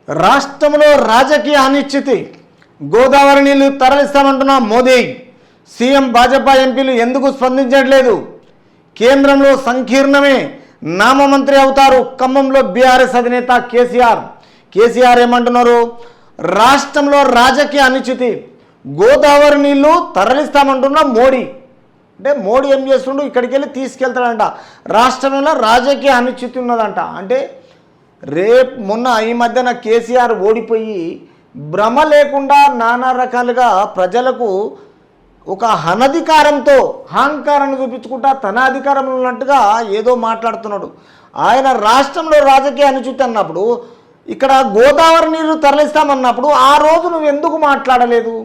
రాష్ట్రంలో రాజకీయ అనిశ్చితి, గోదావరి నీళ్లు తరలిస్తామంటున్న మోదీ, సీఎం భాజపా ఎంపీలు ఎందుకు స్పందించట్లేదు? కేంద్రంలో సంకీర్ణమే, నామమంత్రి అవుతారు ఖమ్మంలో బీఆర్ఎస్ అధినేత కేసీఆర్ ఏమంటున్నారు? రాష్ట్రంలో రాజకీయ అనిశ్చితి, గోదావరి నీళ్లు తరలిస్తామంటున్న మోడీ. అంటే మోడీ ఏం చేస్తుండు? ఇక్కడికి వెళ్ళి తీసుకెళ్తాడంట. రాష్ట్రంలో రాజకీయ అనిశ్చితి ఉన్నదంట. అంటే మొన్న ఈ మధ్యన కేసీఆర్ ఓడిపోయి భ్రమ లేకుండా నానా రకాలుగా ప్రజలకు ఒక అనధికారంతో అహంకారాన్ని చూపించుకుంటా తన అధికారంలో ఉన్నట్టుగా ఏదో మాట్లాడుతున్నాడు. ఆయన రాష్ట్రంలో రాజకీయ అనిశ్చితి అన్నప్పుడు, ఇక్కడ గోదావరి నీళ్లు తరలిస్తామన్నప్పుడు ఆ రోజు నువ్వు ఎందుకు మాట్లాడలేదు?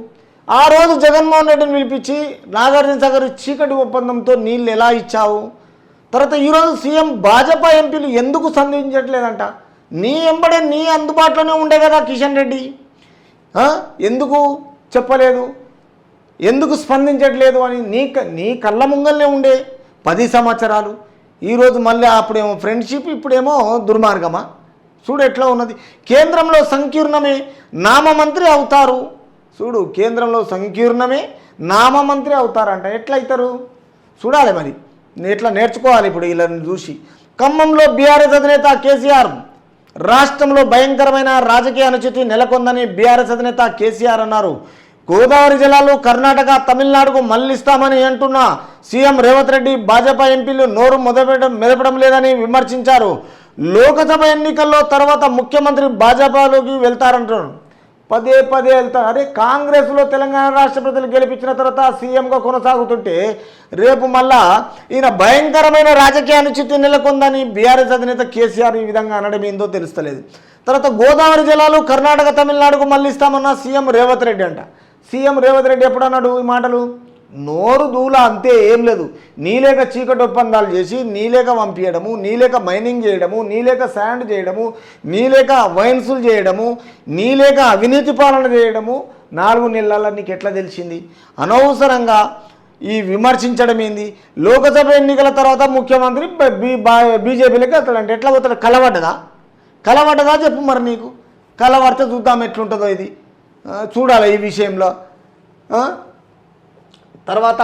ఆ రోజు జగన్మోహన్ రెడ్డిని పిలిపించి నాగార్జున సాగర్ చీకటి ఒప్పందంతో నీళ్ళు ఎలా ఇచ్చావు? తర్వాత ఈరోజు సీఎం భాజపా ఎంపీలు ఎందుకు సంధించట్లేదంట? నీ ఎంబడే నీ అందుబాటులోనే ఉండే కదా కిషన్ రెడ్డి, ఎందుకు చెప్పలేదు? ఎందుకు స్పందించట్లేదు అని నీ కళ్ళ ముంగల్నే ఉండే 10 సంవత్సరాలు. ఈరోజు మళ్ళీ అప్పుడేమో ఫ్రెండ్షిప్, ఇప్పుడేమో దుర్మార్గమా? చూడు ఎట్లా ఉన్నది. కేంద్రంలో సంకీర్ణమే, నామమంత్రి అవుతారు. చూడు, కేంద్రంలో సంకీర్ణమే, నామమంత్రి అవుతారంట. ఎట్లా అవుతారు చూడాలి. మరి ఎట్లా నేర్చుకోవాలి ఇప్పుడు వీళ్ళని చూసి. ఖమ్మంలో బీఆర్ఎస్ అధినేత కేసీఆర్, రాష్ట్రంలో భయంకరమైన రాజకీయ అనిశ్చితి నెలకొందని బీఆర్ఎస్ అధినేత కేసీఆర్ అన్నారు. గోదావరి జలాలు కర్ణాటక, తమిళనాడుకు మళ్లిస్తామని అంటున్న సీఎం రేవంత్ రెడ్డి భాజపా ఎంపీలు నోరు మెదపడం లేదని విమర్శించారు. లోకసభ ఎన్నికల్లో తర్వాత ముఖ్యమంత్రి భాజపాలోకి వెళ్తారంటున్నారు. పదే వెళ్తారు. అరే, కాంగ్రెస్లో తెలంగాణ రాష్ట్ర ప్రజలు గెలిపించిన తర్వాత సీఎంగా కొనసాగుతుంటే రేపు మళ్ళా ఈయన భయంకరమైన రాజకీయ అనిశ్చితి నెలకొందని బీఆర్ఎస్ అధినేత కేసీఆర్ ఈ విధంగా అనడం ఏందో తెలుస్తలేదు. తర్వాత గోదావరి జలాలు కర్ణాటక, తమిళనాడుకు మళ్ళిస్తామన్న సీఎం రేవంత్ రెడ్డి అంట. సీఎం రేవంత్ రెడ్డి ఎప్పుడు అన్నాడు ఈ మాటలు? నోరు దూల, అంతే, ఏం లేదు. నీలేక చీకటి ఒప్పందాలు చేసి నీలేక పంపించడము, నీలేక మైనింగ్ చేయడము, నీలేక శాండ్ చేయడము, నీలేక వైన్సులు చేయడము, నీలేక అవినీతి పాలన చేయడము 4 నెలల నీకు ఎట్లా తెలిసింది? అనవసరంగా ఈ విమర్శించడం ఏంది? లోకసభ ఎన్నికల తర్వాత ముఖ్యమంత్రి బీజేపీలోకి వెళ్తాడంటే ఎట్లా పోతాడు? కలవడ్డదా చెప్పు మరి. నీకు కలవడితే చూద్దాం ఎట్లుంటుందో. ఇది చూడాలి ఈ విషయంలో. తర్వాత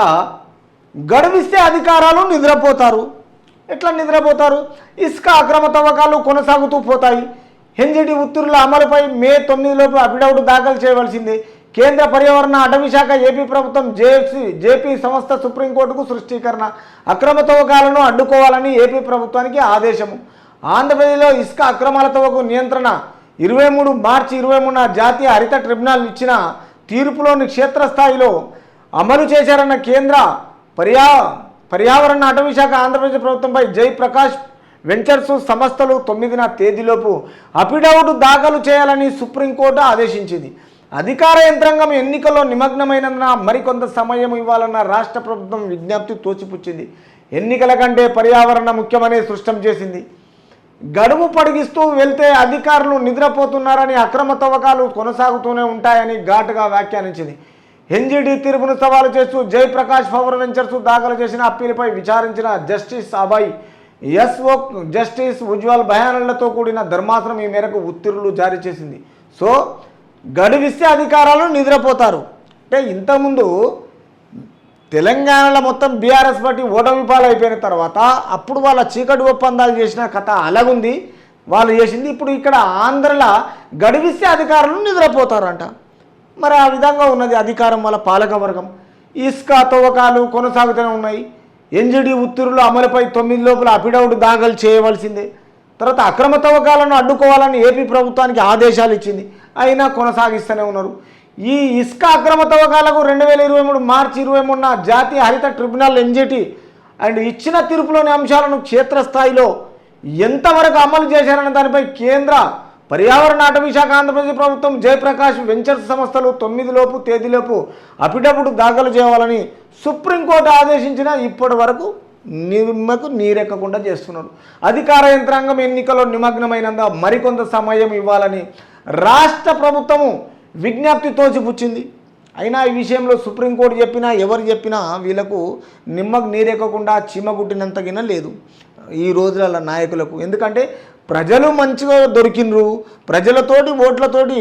గడువిస్తే అధికారాలు నిద్రపోతారు. ఎట్లా నిద్రపోతారు? ఇసుక అక్రమ తవ్వకాలు కొనసాగుతూ పోతాయి. ఎన్జిటి ఉత్తర్వుల అమలుపై మే 9 అఫిడవిట్ దాఖలు చేయవలసిందే. కేంద్ర పర్యావరణ అటవీ శాఖ, ఏపీ ప్రభుత్వం, జేపీ సంస్థ సుప్రీంకోర్టుకు సృష్టీకరణ. అక్రమ తవ్వకాలను అడ్డుకోవాలని ఏపీ ప్రభుత్వానికి ఆదేశము. ఆంధ్రప్రదేశ్లో ఇసుక అక్రమాల తవ్వకు నియంత్రణ 23 మార్చి 23న జాతీయ హరిత ట్రిబ్యునల్ ఇచ్చిన తీర్పులోని క్షేత్రస్థాయిలో అమలు చేశారన్న కేంద్ర పర్యావరణ అటవీ శాఖ ఆంధ్రప్రదేశ్ ప్రభుత్వంపై జయప్రకాష్ వెంచర్స్ సంస్థలు 9వ తేదీలోపు అఫిడవిట్ దాఖలు చేయాలని సుప్రీంకోర్టు ఆదేశించింది. అధికార యంత్రాంగం ఎన్నికల్లో నిమగ్నమైనందున మరికొంత సమయం ఇవ్వాలన్న రాష్ట్ర ప్రభుత్వం విజ్ఞప్తి తోసిపుచ్చింది. ఎన్నికల కంటే పర్యావరణ ముఖ్యమనే స్పష్టం చేసింది. గడువు పొడిగిస్తూ వెళ్తే అధికారులు నిద్రపోతున్నారని, అక్రమ తవ్వకాలు కొనసాగుతూనే ఉంటాయని ఘాటుగా వ్యాఖ్యానించింది. ఎన్జిటి తీర్పును సవాలు చేస్తూ జయప్రకాష్ పవర్ వెంచర్స్ దాఖలు చేసిన అప్పీలుపై విచారించిన జస్టిస్ అభయ్ ఎస్ఓ, జస్టిస్ ఉజ్వల్ భయానలతో కూడిన ధర్మాసనం ఈ మేరకు ఉత్తర్వులు జారీ చేసింది. సో గడువిస్తే అధికారాలు నిద్రపోతారు అంటే, ఇంతకుముందు తెలంగాణలో మొత్తం బీఆర్ఎస్ పార్టీ ఓటమి పాలైపోయిన తర్వాత అప్పుడు వాళ్ళ చీకటి ఒప్పందాలు చేసిన కథ అలాగుంది, వాళ్ళు చేసింది. ఇప్పుడు ఇక్కడ ఆంధ్రలో గడువిస్తే అధికారులు నిద్రపోతారంట. మరి ఆ విధంగా ఉన్నది అధికారం వల్ల పాలకవర్గం. ఇసుక తవ్వకాలు కొనసాగుతూనే ఉన్నాయి. ఎన్జిటి ఉత్తర్వుల అమలుపై 9 అఫిడవిట్ దాఖలు చేయవలసిందే. తర్వాత అక్రమ తవ్వకాలను అడ్డుకోవాలని ఏపీ ప్రభుత్వానికి ఆదేశాలు ఇచ్చింది, అయినా కొనసాగిస్తూనే ఉన్నారు. ఈ ఇసుక అక్రమ తవ్వకాలకు 2023 మార్చి 23న జాతీయ హరిత ట్రిబ్యునల్ ఎన్జిటి ఇచ్చిన తీర్పులోని అంశాలను క్షేత్రస్థాయిలో ఎంతవరకు అమలు చేశారన్న దానిపై కేంద్ర పర్యావరణ అటవీ శాఖ ఆంధ్రప్రదేశ్ ప్రభుత్వం జయప్రకాష్ వెంచర్స్ సంస్థలు 9 తేదీలోపు అఫిడవిట్ దాఖలు చేయాలని సుప్రీంకోర్టు ఆదేశించిన ఇప్పటి వరకు నిమ్మకు నీరెక్కకుండా చేస్తున్నారు. అధికార యంత్రాంగం ఎన్నికల్లో నిమగ్నమైనందున మరికొంత సమయం ఇవ్వాలని రాష్ట్ర ప్రభుత్వము విజ్ఞప్తి తోసిపుచ్చింది. అయినా ఈ విషయంలో సుప్రీంకోర్టు చెప్పినా ఎవరు చెప్పినా వీళ్ళకు నిమ్మకు నీరెక్కకుండా చీమగుట్టినంతగిన లేదు. ఈ రోజుల నాయకులకు. ఎందుకంటే ప్రజలు మంచిగా దొరికినరు, ప్రజలతోటి ఓట్లతోటి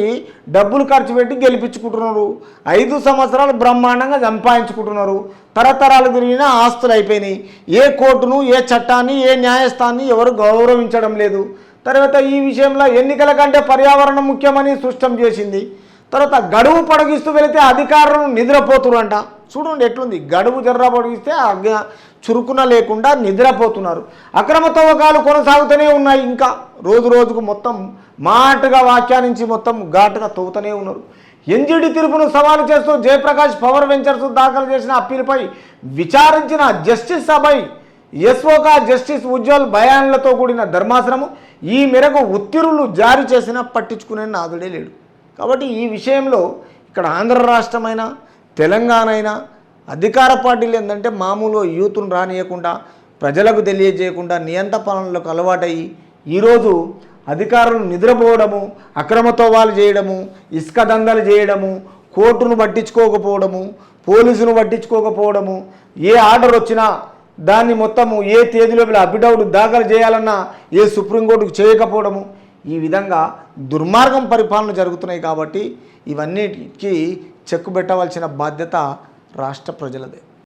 డబ్బులు ఖర్చు పెట్టి గెలిపించుకుంటున్నారు, 5 సంవత్సరాలు బ్రహ్మాండంగా సంపాదించుకుంటున్నారు, తరతరాలు తిరిగిన ఆస్తులు అయిపోయినాయి. ఏ కోర్టును, ఏ చట్టాన్ని, ఏ న్యాయస్థానాన్ని ఎవరు గౌరవించడం లేదు. తర్వాత ఈ విషయంలో ఎన్నికల కంటే పర్యావరణం ముఖ్యమని స్పష్టం చేసింది. తర్వాత గడువు పొడిగిస్తూ వెళితే అధికారులు నిద్రపోతురంట. చూడండి ఎట్లుంది, గడువు జర్రా పొడిగిస్తే చురుకున లేకుండా నిద్రపోతున్నారు. అక్రమ తవ్వకాలు కొనసాగుతూనే ఉన్నాయి. ఇంకా రోజు రోజుకు మొత్తం మాటగా వ్యాఖ్యానించి మొత్తం ఘాటుగా తవ్వుతూనే ఉన్నారు. ఎన్జిటి తీర్పును సవాలు చేస్తూ జయప్రకాష్ పవర్ వెంచర్స్ దాఖలు చేసిన అప్పీలుపై విచారించిన జస్టిస్ అభయ్ ఎస్ఓకా జస్టిస్ ఉజ్వల్ బయాన్లతో కూడిన ధర్మాసనము ఈ మేరకు ఉత్తర్వులు జారీ చేసినా పట్టించుకునే నాదుడే లేడు. కాబట్టి ఈ విషయంలో ఇక్కడ ఆంధ్ర రాష్ట్రమైనా తెలంగాణ అయినా అధికార పార్టీలు ఏంటంటే మామూలు యూత్ను రానియకుండా ప్రజలకు తెలియజేయకుండా నియంత పాలనలకు అలవాటయ్యి ఈరోజు అధికారులు నిద్రపోవడము, అక్రమ తవ్వాలు చేయడము, ఇసుక దందాలు చేయడము, కోర్టును పట్టించుకోకపోవడము, పోలీసును పట్టించుకోకపోవడము, ఏ ఆర్డర్ వచ్చినా దాన్ని మొత్తము ఏ తేదీలోపల అఫిడవిట్ దాఖలు చేయాలన్నా ఏ సుప్రీంకోర్టుకు చేయకపోవడము, ఈ విధంగా దుర్మార్గం పరిపాలన జరుగుతున్నాయి. కాబట్టి ఇవన్నిటికీ చెక్కు పెట్టవలసిన బాధ్యత రాష్ట్ర ప్రజలదే.